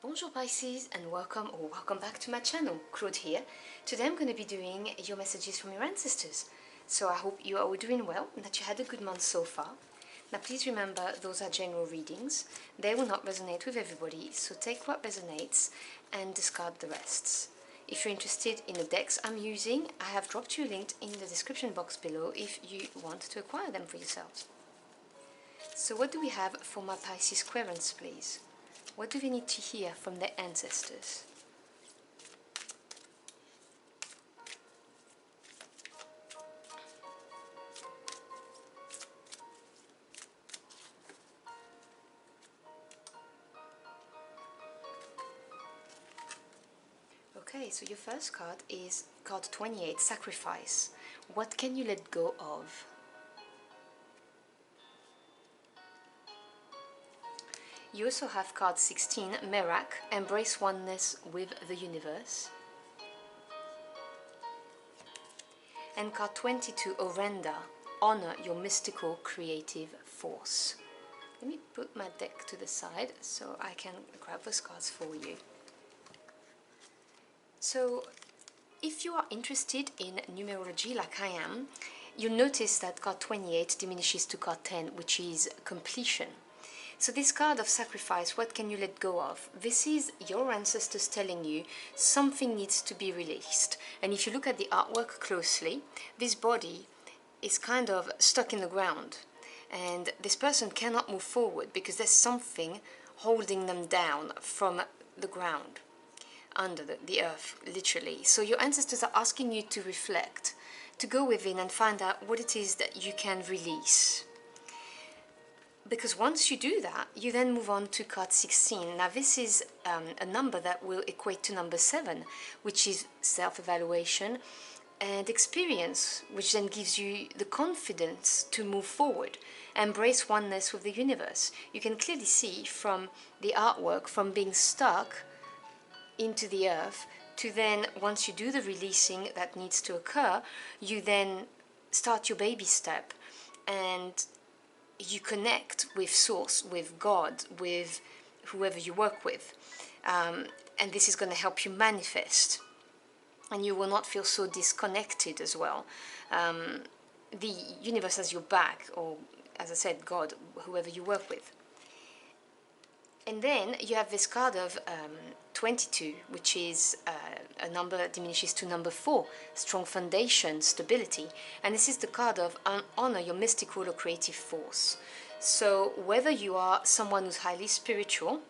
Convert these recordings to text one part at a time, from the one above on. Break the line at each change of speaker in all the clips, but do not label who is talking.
Bonjour Pisces and welcome back to my channel. Claude here. Today I'm going to be doing your messages from your ancestors. So I hope you are all doing well and that you had a good month so far. Now please remember those are general readings. They will not resonate with everybody, so take what resonates and discard the rests. If you're interested in the decks I'm using, I have dropped you a link in the description box below if you want to acquire them for yourselves. So what do we have for my Pisces querents, please? What do they need to hear from their ancestors? Okay, so your first card is card 28, Sacrifice. What can you let go of? You also have card 16, Merak, Embrace Oneness with the Universe. And card 22, Orenda, Honor your mystical creative force. Let me put my deck to the side so I can grab those cards for you. So, if you are interested in numerology like I am, you'll notice that card 28 diminishes to card 10, which is completion. So this card of sacrifice, what can you let go of? This is your ancestors telling you something needs to be released. And if you look at the artwork closely, this body is kind of stuck in the ground. And this person cannot move forward because there's something holding them down from the ground, under the earth, literally. So your ancestors are asking you to reflect, to go within and find out what it is that you can release. Because once you do that, you then move on to card 16. Now this is a number that will equate to number 7, which is self-evaluation and experience, which then gives you the confidence to move forward, embrace oneness with the universe. You can clearly see from the artwork, from being stuck into the earth, to then, once you do the releasing that needs to occur, you then start your baby step and you connect with Source, with God, with whoever you work with. And this is going to help you manifest. And you will not feel so disconnected as well. The universe has your back, or as I said, God, whoever you work with. And then you have this card of 22, which is a number that diminishes to number 4, strong foundation, stability. And this is the card of honor your mystical or creative force. So whether you are someone who's highly spiritual,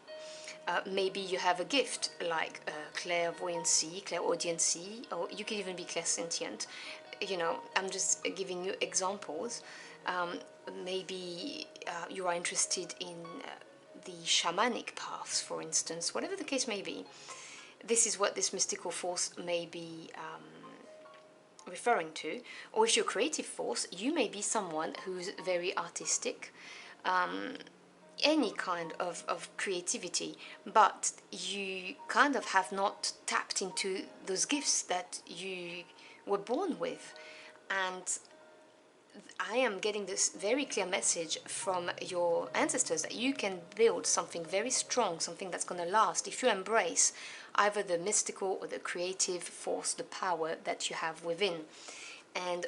maybe you have a gift like clairvoyancy, clairaudiency, or you could even be clairsentient. You know, I'm just giving you examples. Maybe you are interested in the shamanic paths, for instance, whatever the case may be. This is what this mystical force may be referring to. Or if you're a creative force, you may be someone who's very artistic, any kind of creativity, but you kind of have not tapped into those gifts that you were born with. And I am getting this very clear message from your ancestors that you can build something very strong, something that's going to last, if you embrace either the mystical or the creative force, the power that you have within. And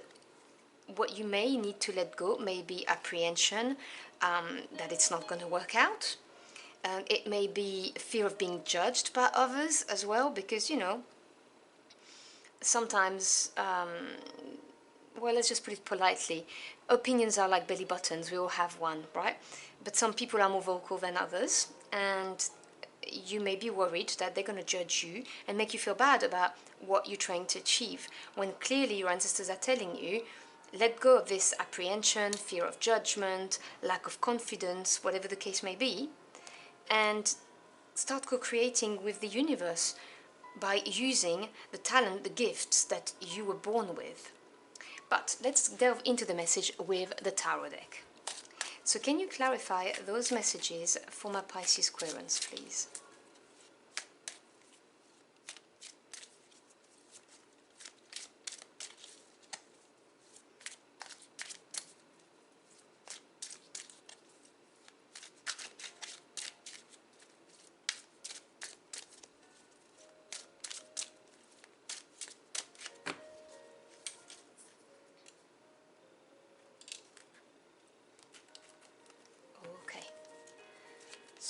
what you may need to let go may be apprehension, that it's not going to work out. It may be fear of being judged by others as well, because, you know, sometimes well, let's just put it politely, opinions are like belly buttons, we all have one, right? But some people are more vocal than others, and you may be worried that they're going to judge you and make you feel bad about what you're trying to achieve, when clearly your ancestors are telling you, let go of this apprehension, fear of judgment, lack of confidence, whatever the case may be, and start co-creating with the universe by using the talent, the gifts that you were born with. But let's delve into the message with the tarot deck. So can you clarify those messages for my Pisces querents, please?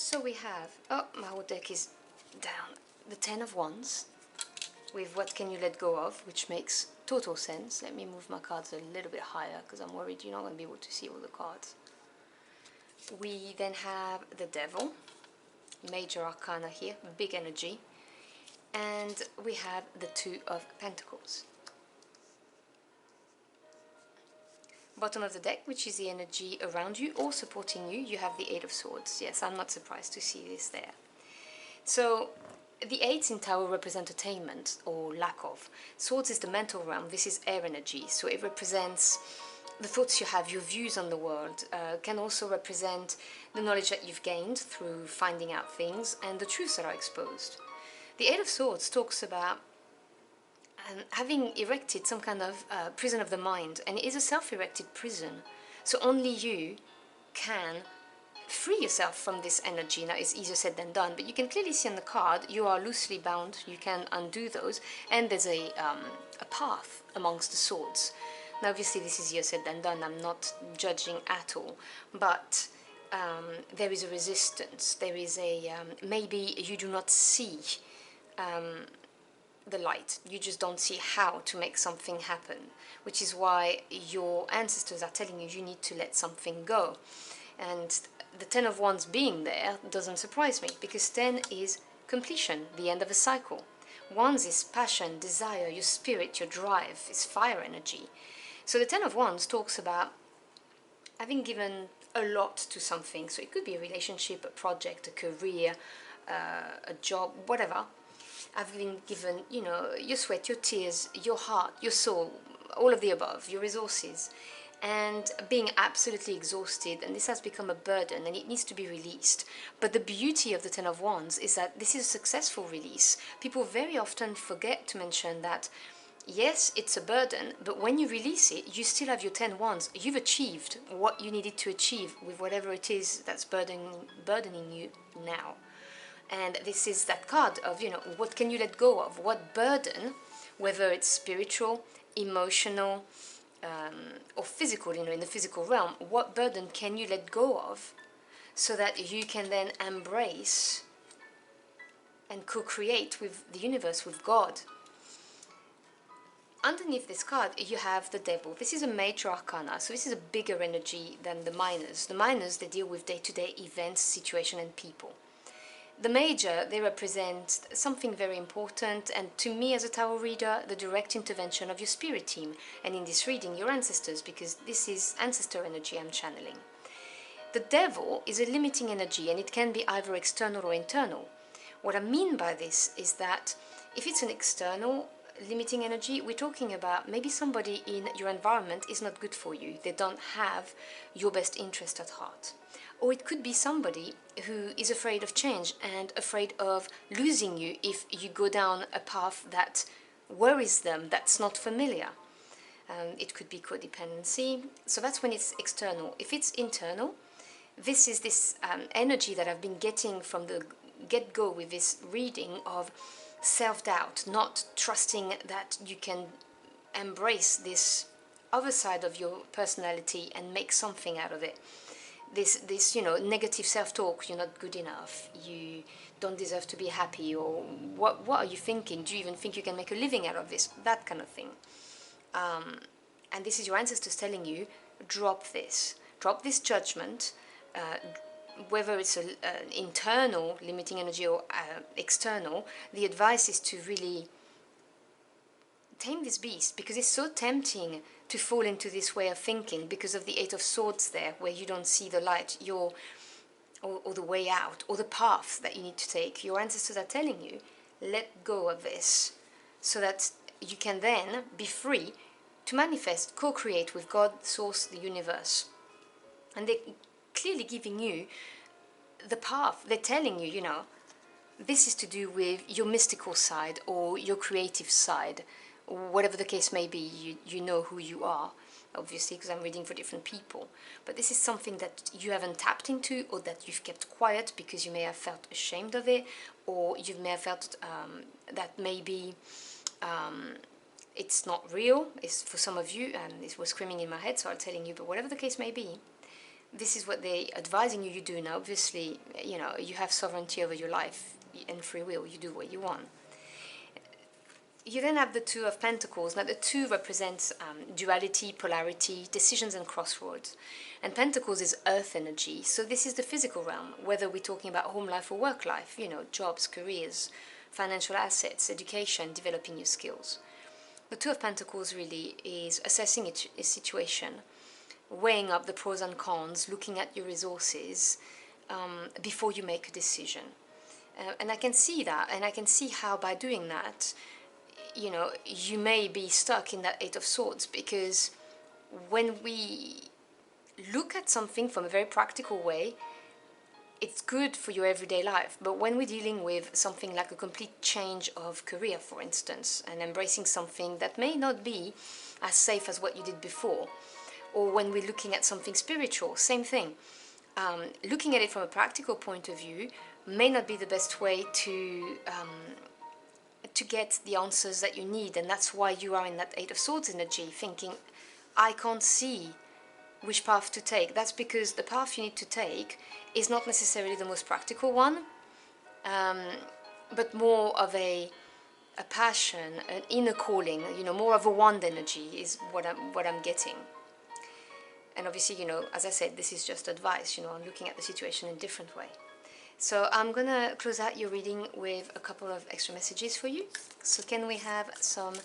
So we have, oh, my whole deck is down, the Ten of Wands, with what can you let go of, which makes total sense. Let me move my cards a little bit higher, because I'm worried you're not going to be able to see all the cards. We then have the Devil, major arcana here, big energy, and we have the Two of Pentacles. Bottom of the deck, which is the energy around you or supporting you, you have the Eight of Swords. Yes, I'm not surprised to see this there. So the eights in Tarot represent attainment or lack of. Swords is the mental realm. This is air energy, so it represents the thoughts you have, your views on the world. Can also represent the knowledge that you've gained through finding out things and the truths that are exposed. The Eight of Swords talks about having erected some kind of prison of the mind, and it is a self-erected prison, so only you can free yourself from this energy. Now, it's easier said than done, but you can clearly see on the card you are loosely bound, you can undo those, and there's a path amongst the swords. Now, obviously this is easier said than done, I'm not judging at all, but there is a resistance, there is a maybe you do not see the light, you just don't see how to make something happen, which is why your ancestors are telling you you need to let something go. And the Ten of Wands being there doesn't surprise me, because 10 is completion, the end of a cycle. Wands is passion, desire, your spirit, your drive, is fire energy. So the Ten of Wands talks about having given a lot to something, so it could be a relationship, a project, a career, a job, whatever. Having given, you know, your sweat, your tears, your heart, your soul, all of the above, your resources, and being absolutely exhausted, and this has become a burden and it needs to be released. But the beauty of the Ten of Wands is that this is a successful release. People very often forget to mention that, yes, it's a burden, but when you release it, you still have your 10 wands. You've achieved what you needed to achieve with whatever it is that's burdening you now. And this is that card of, you know, what can you let go of? What burden, whether it's spiritual, emotional, or physical, you know, in the physical realm, what burden can you let go of so that you can then embrace and co-create with the universe, with God? Underneath this card, you have the Devil. This is a major arcana, so this is a bigger energy than the minors. The minors, they deal with day-to-day events, situation, and people. The major, they represent something very important, and to me as a tarot reader, the direct intervention of your spirit team, and in this reading, your ancestors, because this is ancestor energy I'm channeling. The Devil is a limiting energy, and it can be either external or internal. What I mean by this is that if it's an external limiting energy, we're talking about maybe somebody in your environment is not good for you. They don't have your best interest at heart. Or it could be somebody who is afraid of change and afraid of losing you if you go down a path that worries them, that's not familiar. It could be codependency, so that's when it's external. If it's internal, this is this energy that I've been getting from the get-go with this reading of self-doubt, not trusting that you can embrace this other side of your personality and make something out of it. This you know, negative self-talk, you're not good enough, you don't deserve to be happy, or what are you thinking? Do you even think you can make a living out of this? That kind of thing. And this is your ancestors telling you, drop this judgment, whether it's an internal limiting energy or external. The advice is to really tame this beast, because it's so tempting to fall into this way of thinking because of the Eight of Swords there, where you don't see the light, or the way out, or the path that you need to take. Your ancestors are telling you, let go of this, so that you can then be free to manifest, co-create with God, Source, the universe. And they're clearly giving you the path. They're telling you, you know, this is to do with your mystical side or your creative side, whatever the case may be. You know who you are, obviously, because I'm reading for different people. But this is something that you haven't tapped into, or that you've kept quiet because you may have felt ashamed of it, or you may have felt that maybe it's not real. It's for some of you, and this was screaming in my head, so I'm telling you, but whatever the case may be, this is what they're advising you do now. Obviously, you know, you have sovereignty over your life and free will. You do what you want. You then have the Two of Pentacles. Now the two represents duality, polarity, decisions and crossroads. And Pentacles is earth energy. So this is the physical realm, whether we're talking about home life or work life, you know, jobs, careers, financial assets, education, developing your skills. The Two of Pentacles really is assessing a situation, weighing up the pros and cons, looking at your resources before you make a decision. And I can see that, and I can see how by doing that, you know, you may be stuck in that Eight of Swords, because when we look at something from a very practical way, it's good for your everyday life. But when we're dealing with something like a complete change of career, for instance, and embracing something that may not be as safe as what you did before, or when we're looking at something spiritual, same thing. Looking at it from a practical point of view may not be the best way to get the answers that you need, and that's why you are in that Eight of Swords energy, thinking, I can't see which path to take. That's because the path you need to take is not necessarily the most practical one, but more of a passion, an inner calling, you know, more of a wand energy is what I'm getting. And obviously, you know, as I said, this is just advice, you know, I'm looking at the situation in a different way. So I'm gonna close out your reading with a couple of extra messages for you. So can we have some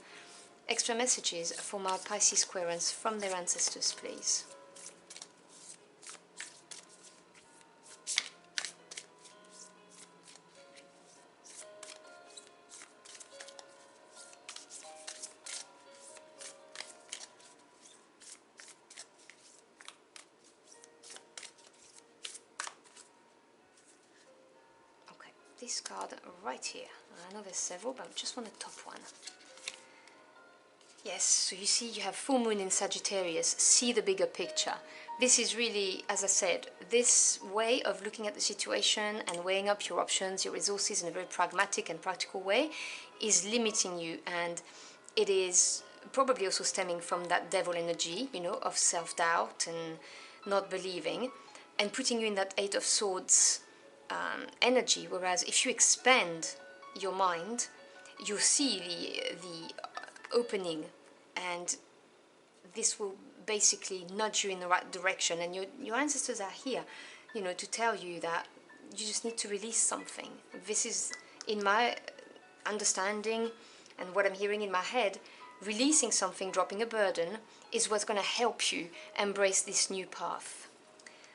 extra messages for my Pisces Squarens from their ancestors, please? This card right here. I know there's several, but I just want the top one. Yes, so you see you have full moon in Sagittarius. See the bigger picture. This is really, as I said, this way of looking at the situation and weighing up your options, your resources in a very pragmatic and practical way is limiting you, and it is probably also stemming from that devil energy, you know, of self-doubt and not believing, and putting you in that Eight of Swords energy. Whereas if you expand your mind, you see the opening, and this will basically nudge you in the right direction. And your ancestors are here, you know, to tell you that you just need to release something. This is, in my understanding and what I'm hearing in my head, releasing something, dropping a burden, is what's going to help you embrace this new path.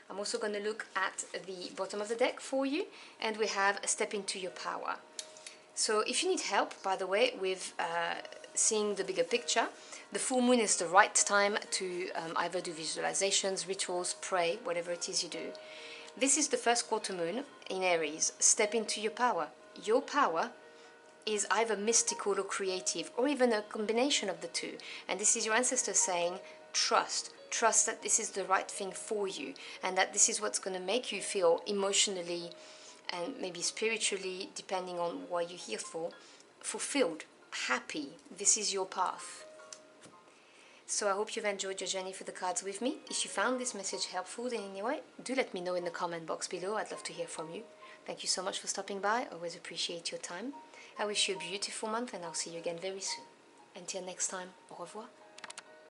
I'm also going to look at the bottom of the deck for you, and we have Step Into Your Power. So if you need help, by the way, with seeing the bigger picture, the full moon is the right time to either do visualizations, rituals, pray, whatever it is you do. This is the first quarter moon in Aries. Step into your power. Your power is either mystical or creative, or even a combination of the two. And this is your ancestors saying, trust. Trust that this is the right thing for you, and that this is what's going to make you feel emotionally and maybe spiritually, depending on what you're here for, fulfilled, happy. This is your path. So I hope you've enjoyed your journey for the cards with me. If you found this message helpful in any way, do let me know in the comment box below. I'd love to hear from you. Thank you so much for stopping by. Always appreciate your time. I wish you a beautiful month, and I'll see you again very soon. Until next time, au revoir.